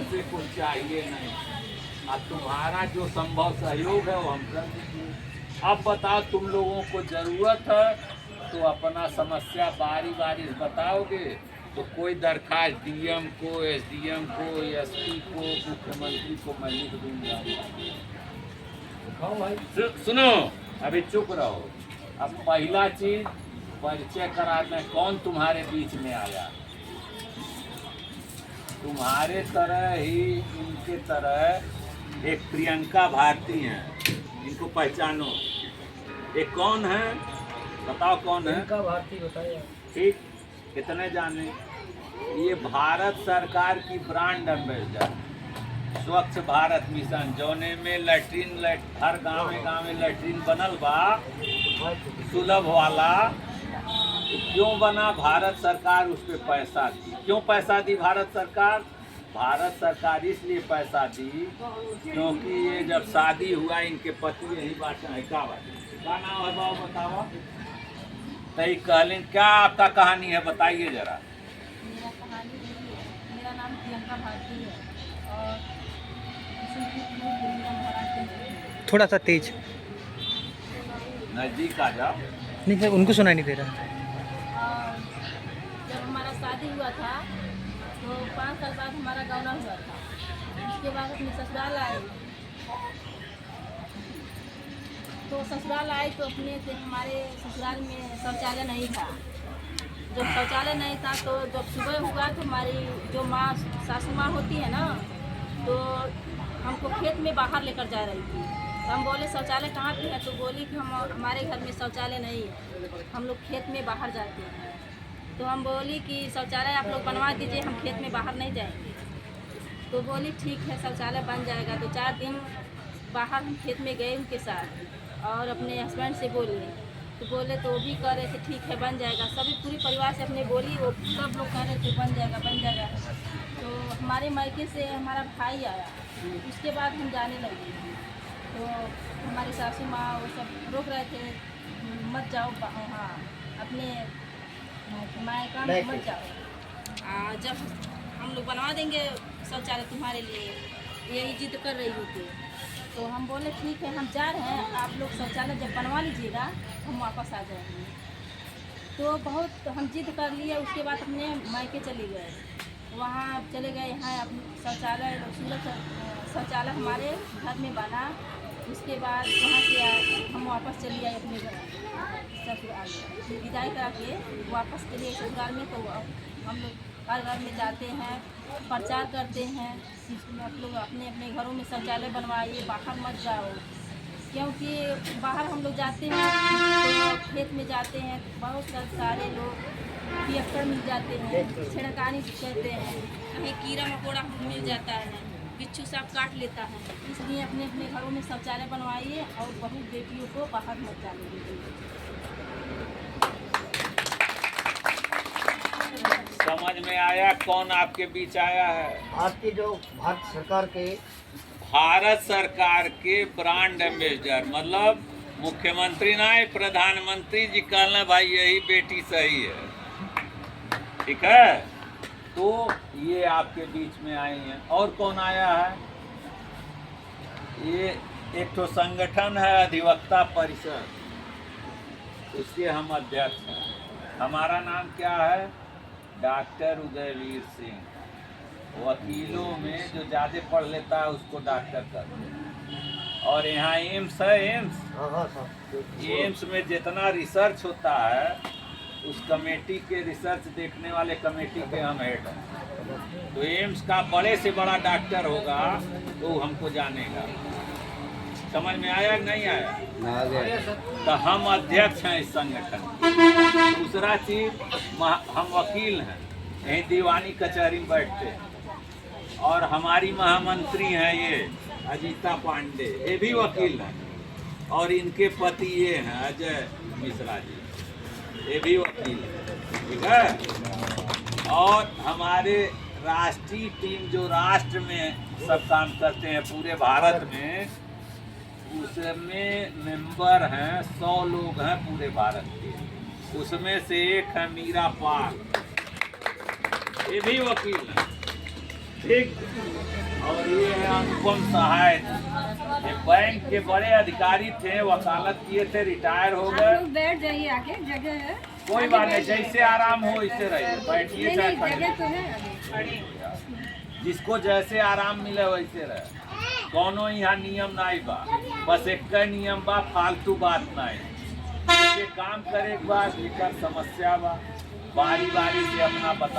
हमसे कुछ चाहिए नहीं। अब तुम्हारा जो संभव सहयोग है वो हम कर दीजिए। अब बताओ, तुम लोगों को जरूरत है तो अपना समस्या बारी बारी बताओगे तो कोई दरखास्त डीएम को, एसडीएम को, एसपी को, मुख्यमंत्री को मैं लिख दूंगा। सुनो, अभी चुप रहो। अब पहला चीज परिचय कराना, कौन तुम्हारे बीच में आया। तुम्हारे तरह ही इनके तरह एक प्रियंका भारती हैं, इनको पहचानो। एक कौन है बताओ, कौन है? प्रियंका भारती बताइए। ठीक, कितने जाने? ये भारत सरकार की ब्रांड एम्बेसडर, स्वच्छ भारत मिशन, जौने में लैट्रीन हर गाँव में लैट्रीन बनल बा सुलभ वाला। तो क्यों बना? भारत सरकार उस पर पैसा दी। क्यों पैसा दी भारत सरकार? भारत सरकार इसलिए पैसा दी क्योंकि ये जब शादी हुआ इनके पति यही बात है। क्या नाम है बाबू, बताओ। तई कहलिन, क्या आपका कहानी है बताइए जरा। मेरा कहानी यही है। मेरा नाम प्रियंका भारती है और थोड़ा सा तेज नजदीक आ जाओ। नहीं सर, उनको सुनाई नहीं दे रहा। और जब हमारा शादी हुआ था तो 5 साल बाद हमारा गौना हुआ था। उसके बाद अपने ससुराल आए, तो ससुराल आए तो अपने से हमारे ससुराल में शौचालय नहीं था। जब शौचालय नहीं था तो जब सुबह हुआ तो हमारी जो माँ सासू माँ होती है ना, तो हमको खेत में बाहर लेकर जा रही थी। तो हम बोले शौचालय कहाँ पे है, तो बोली कि हमारे घर में शौचालय नहीं है, हम लोग खेत में बाहर जाते हैं। तो हम बोली कि शौचालय आप लोग बनवा दीजिए, हम खेत में बाहर नहीं जाएंगे। तो बोली ठीक है शौचालय बन जाएगा। तो 4 दिन बाहर हम खेत में गए उनके साथ और अपने हस्बैंड से बोले, तो बोले तो वो भी कह रहे थे ठीक है बन जाएगा। सभी पूरी परिवार से अपने बोली, वो सब लोग कह रहे थे बन जाएगा बन जाएगा। तो हमारे मायके से हमारा भाई आया, उसके बाद हम जाने लगे। तो हमारी सासू माँ वो सब रोक रहे थे, मत जाओ हाँ अपने मायका में मत जाओ, जब हम लोग बनवा देंगे शौचालय तुम्हारे लिए, यही जिद कर रही होती। तो हम बोले ठीक है हम जा रहे हैं, आप लोग शौचालय जब बनवा लीजिएगा हम वापस आ जाएंगे। तो बहुत हम जिद कर लिए। उसके बाद अपने मायके चले गए, वहाँ चले गए। यहाँ शौचालय शौचालय हमारे घर में बना। उसके बाद वहाँ से हम वापस चले आए अपने घर ससुराल में, विदाई करा के वापस चले ससुराल में। तो हम लोग हर घर में जाते हैं, प्रचार करते हैं आप लोग अपने अपने घरों में शौचालय बनवाइए, बाहर मत जाओ। क्योंकि बाहर हम लोग जाते हैं तो खेत में जाते हैं, बहुत सारे लोग पियक्कड़ मिल जाते हैं, छिड़कानी करते हैं, कहीं कीड़ा मकोड़ा मिल जाता है, बिच्छू सांप काट लेता है। इसलिए अपने अपने घरों में शौचालय बनवाइए और बहू बेटियों को बाहर मत जाने दीजिए। समझ में आया कौन आपके बीच आया है? आपकी जो भारत सरकार के ब्रांड एम्बेसडर, मतलब मुख्यमंत्री ना है, प्रधानमंत्री जी कहना भाई यही बेटी सही है। ठीक है, तो ये आपके बीच में आई हैं। और कौन आया है? ये एक तो संगठन है अधिवक्ता परिषद, उसके हम अध्यक्ष हैं। हमारा नाम क्या है? डॉक्टर उदयवीर सिंह। वकीलों में जो ज़्यादा पढ़ लेता है उसको डॉक्टर करते हैं। और यहाँ एम्स है, एम्स में जितना रिसर्च होता है उस कमेटी के रिसर्च देखने वाले कमेटी के हम हेड हैं। तो एम्स का बड़े से बड़ा डॉक्टर होगा तो हमको जानेगा। समझ में आया नहीं आया? तो हम अध्यक्ष हैं इस संगठन की। दूसरा चीज, हम वकील हैं, यहीं दीवानी कचहरी में बैठते हैं। और हमारी महामंत्री हैं ये अजीता पांडे, ये भी वकील हैं। और इनके पति ये हैं अजय मिश्रा जी, ये भी वकील हैं। ठीक है। और हमारे राष्ट्रीय टीम जो राष्ट्र में सब काम करते हैं पूरे भारत में, उसमें मेंबर हैं 100 लोग हैं पूरे भारत के। उसमें से एक है मीरा पाल, ये भी वकील है। ठीक। और ये है अनुपम सहाय, ये बैंक के बड़े अधिकारी थे, वकालत किए थे, रिटायर हो आप गए। लोग बैठ जाइए, आगे जगह है। कोई बात नहीं, जैसे आराम हो वैसे रहिए, बैठिए चाहे नहीं, जगह खड़े। तो है आगे। जिसको जैसे आराम मिले वैसे रहे, कोनो यहाँ नियम नहीं बा, बस एक नियम बा, फालतू बात नहीं। जैसे काम करे के बाद एकर समस्या बा, बारी बारी से अपना बता